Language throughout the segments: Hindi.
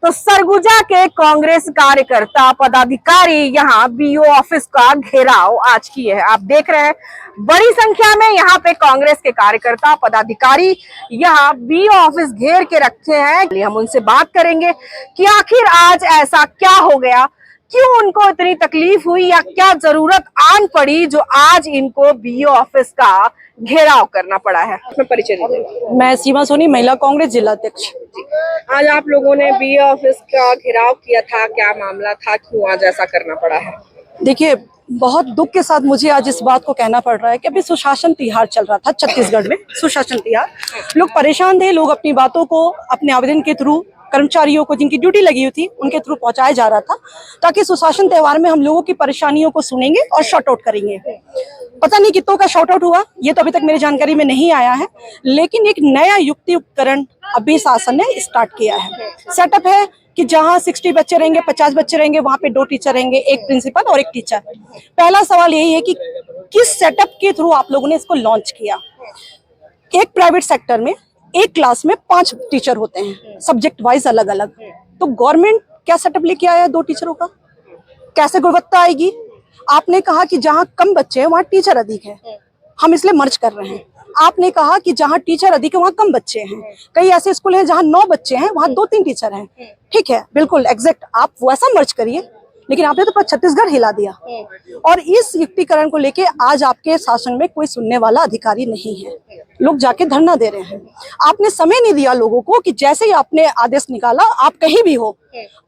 तो सरगुजा के कांग्रेस कार्यकर्ता पदाधिकारी यहाँ बीओ ऑफिस का घेराव आज किए हैं। आप देख रहे हैं बड़ी संख्या में यहाँ पे कांग्रेस के कार्यकर्ता पदाधिकारी यहाँ बीओ ऑफिस घेर के रखे हैं। हम उनसे बात करेंगे कि आखिर आज ऐसा क्या हो गया, क्यों उनको इतनी तकलीफ हुई या क्या जरूरत आन पड़ी जो आज इनको बीओ ऑफिस का घेराव करना पड़ा है। मैं परिचय दीजिए। मैं सीमा सोनी, महिला कांग्रेस जिला अध्यक्ष। आज आप लोगों ने बीओ ऑफिस का घेराव किया था, क्या मामला था, क्यों आज ऐसा करना पड़ा है? देखिए, बहुत दुख के साथ मुझे आज इस बात को कहना पड़ रहा है कि अभी सुशासन तिहार चल रहा था छत्तीसगढ़ में। सुशासन तिहार, लोग परेशान थे, लोग अपनी बातों को अपने आवेदन के थ्रू कर्मचारियों को जिनकी ड्यूटी लगी हुई थी उनके थ्रू पहुंचाया जा रहा था, ताकि सुशासन त्योहार में हम लोगों की परेशानियों को सुनेंगे और शॉर्ट आउट करेंगे। पता नहीं कितनों का शॉर्ट आउट हुआ, ये तो अभी तक मेरी जानकारी में नहीं आया है, लेकिन एक नया युक्ति उपकरण अभी शासन ने स्टार्ट किया है। सेटअप है कि जहां 60 बच्चे रहेंगे, 50 बच्चे रहेंगे, वहां पे 2 टीचर रहेंगे, एक प्रिंसिपल और एक टीचर। पहला सवाल यही है कि किस सेटअप के थ्रू आप लोगों ने इसको लॉन्च किया। एक प्राइवेट सेक्टर में एक क्लास में 5 टीचर होते हैं, सब्जेक्ट वाइज अलग अलग। तो गवर्नमेंट क्या सेटअप लेके आया है 2 टीचरों का? कैसे गुणवत्ता आएगी? आपने कहा कि जहां कम बच्चे हैं वहां टीचर अधिक है, हम इसलिए मर्ज कर रहे हैं। आपने कहा कि जहां टीचर अधिक है वहां कम बच्चे हैं। कई ऐसे स्कूल हैं जहां 9 बच्चे हैं, वहां 2-3 टीचर हैं। ठीक है, बिल्कुल एग्जैक्ट आप वैसा मर्ज करिए, लेकिन आपने तो पूरा छत्तीसगढ़ हिला दिया। और इस युक्तिकरण को लेके आज आपके शासन में कोई सुनने वाला अधिकारी नहीं है। लोग जाके धरना दे रहे हैं। आपने समय नहीं दिया लोगों को कि जैसे ही आपने आदेश निकाला, आप कहीं भी हो,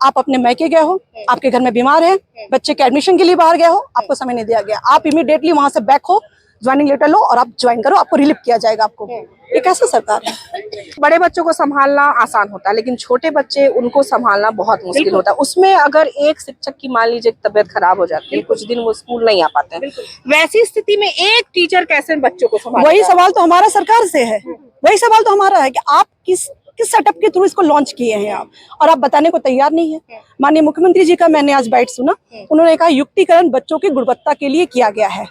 आप अपने मैके गए हो, आपके घर में बीमार है, बच्चे के एडमिशन के लिए बाहर गए हो, आपको समय नहीं दिया गया। आप इमीडिएटली वहां से बैक हो, ज्वाइनिंग लेटर लो और आप ज्वाइन करो, आपको रिलीव किया जाएगा। आपको ये कैसा सरकार है? बड़े बच्चों को संभालना आसान होता है, लेकिन छोटे बच्चे उनको संभालना बहुत मुश्किल होता है। उसमें अगर एक शिक्षक की मान लीजिए तबीयत खराब हो जाती है, कुछ दिन वो स्कूल नहीं आ पाते हैं, वैसी स्थिति में एक टीचर कैसे बच्चों को संभालेगा? वही सवाल तो हमारा सरकार से है, वही सवाल तो हमारा है कि आप किस सेटअप के थ्रू इसको लॉन्च किए हैं आप, और आप बताने को तैयार नहीं है। माननीय मुख्यमंत्री जी का मैंने आज बाइट सुना, उन्होंने कहा युक्तिकरण बच्चों की गुणवत्ता के लिए किया गया है।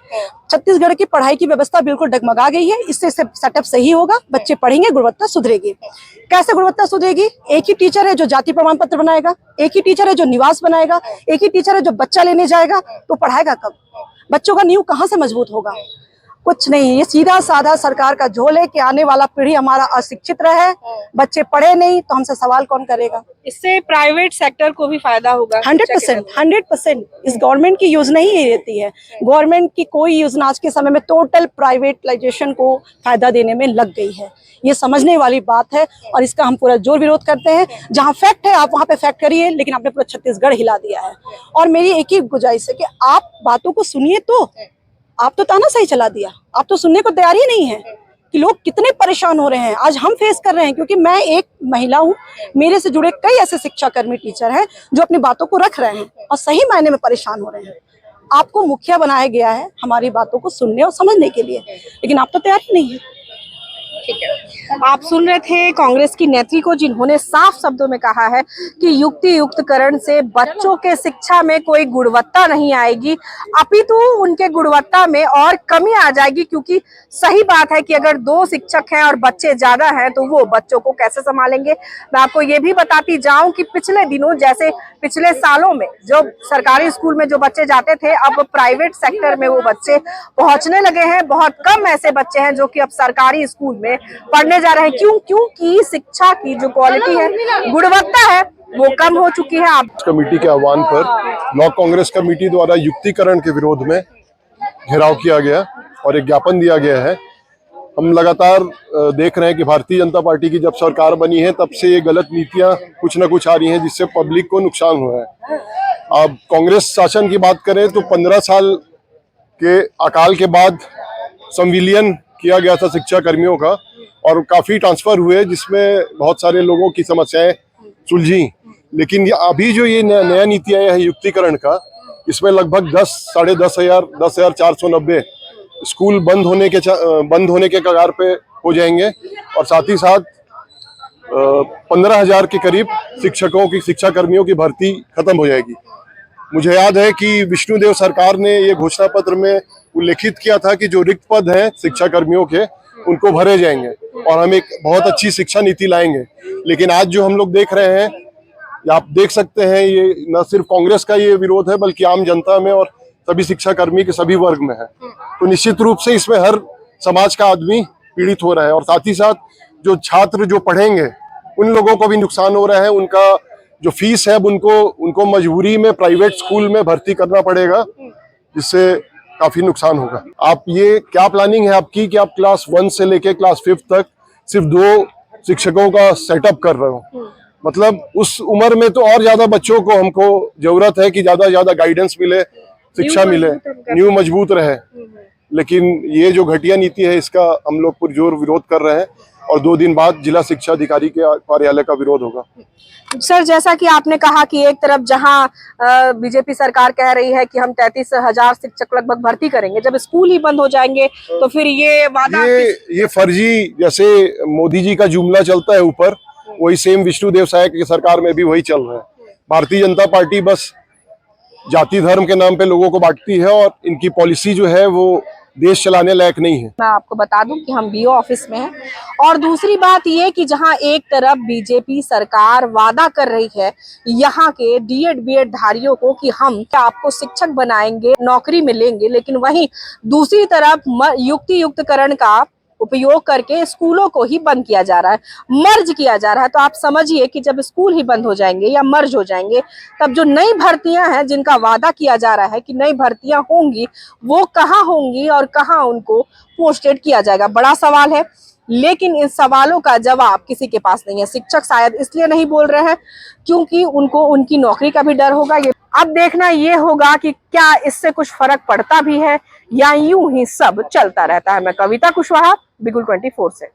छत्तीसगढ़ की पढ़ाई की व्यवस्था बिल्कुल डगमगा गई है, इससे सेटअप सही होगा, बच्चे पढ़ेंगे, गुणवत्ता सुधरेगी। कैसे गुणवत्ता सुधरेगी? एक ही टीचर है जो जाति प्रमाण पत्र बनाएगा, एक ही टीचर है जो निवास बनाएगा, एक ही टीचर है जो बच्चा लेने जाएगा, तो पढ़ाएगा कब? बच्चों का नींव कहाँ से मजबूत होगा? कुछ नहीं, ये सीधा साधा सरकार का झोल है कि आने वाला पीढ़ी हमारा अशिक्षित रहे, बच्चे पढ़े नहीं तो हमसे सवाल कौन करेगा। इससे प्राइवेट सेक्टर को भी फायदा होगा। 100% इस गवर्नमेंट की योजना ही ये रहती है। गवर्नमेंट की कोई योजना आज के समय में टोटल प्राइवेटाइजेशन को फायदा देने में लग गई है। ये समझने वाली बात है और इसका हम पूरा जोर विरोध करते हैं। जहां फैक्ट है आप वहां पे फैक्ट करिए, लेकिन आपने पूरा छत्तीसगढ़ हिला दिया है। और मेरी एक ही गुजारिश है कि आप बातों को सुनिए। तो आप तो तानाशाही चला दिया, आप तो सुनने को तैयार ही नहीं है कि लोग कितने परेशान हो रहे हैं। आज हम फेस कर रहे हैं, क्योंकि मैं एक महिला हूँ, मेरे से जुड़े कई ऐसे शिक्षाकर्मी टीचर हैं जो अपनी बातों को रख रहे हैं और सही मायने में परेशान हो रहे हैं। आपको मुखिया बनाया गया है हमारी बातों को सुनने और समझने के लिए, लेकिन आप तो तैयार ही नहीं है। ठीक है, आप सुन रहे थे कांग्रेस की नेत्री को, जिन्होंने साफ शब्दों में कहा है कि युक्ति युक्तकरण से बच्चों के शिक्षा में कोई गुणवत्ता नहीं आएगी, अपितु उनके गुणवत्ता में और कमी आ जाएगी। क्योंकि सही बात है कि अगर 2 शिक्षक हैं और बच्चे ज्यादा हैं तो वो बच्चों को कैसे संभालेंगे। मैं आपको ये भी बताती जाऊं कि पिछले दिनों, जैसे पिछले सालों में जो सरकारी स्कूल में जो बच्चे जाते थे, अब प्राइवेट सेक्टर में वो बच्चे पहुंचने लगे हैं। बहुत कम ऐसे बच्चे हैं जो कि अब सरकारी स्कूल में पढ़ने जा रहे हैं। क्योंकि शिक्षा की जो क्वालिटी है, गुणवत्ता है, वो कम हो चुकी है। आप कमेटी के आह्वान पर ब्लॉक कांग्रेस कमेटी द्वारा युक्तिकरण के विरोध में घेराव किया गया और एक ज्ञापन दिया गया है। हम लगातार देख रहे हैं कि भारतीय जनता पार्टी की जब सरकार बनी है तब से ये गलत नीतियां कुछ न कुछ आ रही हैं, जिससे पब्लिक को नुकसान हो रहा है। अब कांग्रेस शासन की बात करें तो 15 साल के अकाल के बाद संविलियन किया गया था शिक्षा कर्मियों का, और काफी ट्रांसफर हुए जिसमें बहुत सारे लोगों की समस्याएं सुलझी। लेकिन ये अभी जो ये नया नीति आया है युक्तिकरण का, इसमें लगभग 10,490 स्कूल बंद होने के कगार पे हो जाएंगे, और साथ ही साथ 15,000 के करीब शिक्षकों की, शिक्षा कर्मियों की भर्ती खत्म हो जाएगी। मुझे याद है कि विष्णुदेव सरकार ने ये घोषणा पत्र में उल्लेखित किया था कि जो रिक्त पद हैं शिक्षा कर्मियों के, उनको भरे जाएंगे और हम एक बहुत अच्छी शिक्षा नीति लाएंगे। लेकिन आज जो हम लोग देख रहे हैं आप देख सकते हैं ये न सिर्फ कांग्रेस का ये विरोध है बल्कि आम जनता में और सभी शिक्षाकर्मी के सभी वर्ग में है। तो निश्चित रूप से इसमें हर समाज का आदमी पीड़ित हो रहा है और साथ ही साथ जो छात्र जो पढ़ेंगे उन लोगों को भी नुकसान हो रहा है। उनका जो फीस है अब उनको मजबूरी में प्राइवेट स्कूल में भर्ती करना पड़ेगा, जिससे काफी नुकसान होगा। आप ये क्या प्लानिंग है आपकी कि आप क्लास 1 से लेके क्लास 5 तक सिर्फ 2 शिक्षकों का सेटअप कर रहे हो? मतलब उस उम्र में तो और ज्यादा बच्चों को हमको जरूरत है कि ज्यादा ज्यादा गाइडेंस मिले, शिक्षा मिले, न्यू मजबूत रहे। लेकिन ये जो घटिया नीति है इसका हम लोग पुरजोर विरोध कर रहे हैं और 2 दिन बाद जिला शिक्षा अधिकारी के कार्यालय का विरोध होगा। सर, जैसा कि आपने कहा कि एक तरफ जहां बीजेपी सरकार कह रही है कि हम 33,000 शिक्षक लगभग भर्ती करेंगे, जब स्कूल ही बंद हो जाएंगे तो फिर ये वादा ये फर्जी, जैसे मोदी जी का जुमला चलता है ऊपर, वही सेम विष्णुदेव साय की सरकार में भी वही चल रहा है। भारतीय जनता पार्टी बस जाति धर्म के नाम पे लोगों को बांटती है और इनकी पॉलिसी जो है वो देश चलाने लायक नहीं है। मैं आपको बता दूं कि हम बीओ ऑफिस में हैं और दूसरी बात ये कि जहां एक तरफ बीजेपी सरकार वादा कर रही है यहां के डीएड बीएड धारियों को कि हम आपको शिक्षक बनाएंगे, नौकरी मिलेंगे, लेकिन वहीं दूसरी तरफ युक्ति युक्तकरण का उपयोग करके स्कूलों को ही बंद किया जा रहा है, मर्ज किया जा रहा है। तो आप समझिए कि जब स्कूल ही बंद हो जाएंगे या मर्ज हो जाएंगे तब जो नई भर्तियां हैं जिनका वादा किया जा रहा है कि नई भर्तियां होंगी वो कहाँ होंगी और कहाँ उनको पोस्टेड किया जाएगा, बड़ा सवाल है। लेकिन इन सवालों का जवाब किसी के पास नहीं है। शिक्षक शायद इसलिए नहीं बोल रहे हैं क्योंकि उनको उनकी नौकरी का भी डर होगा। ये अब देखना ये होगा कि क्या इससे कुछ फर्क पड़ता भी है या यूं ही सब चलता रहता है। मैं कविता कुशवाहा, बिगुल 24 से।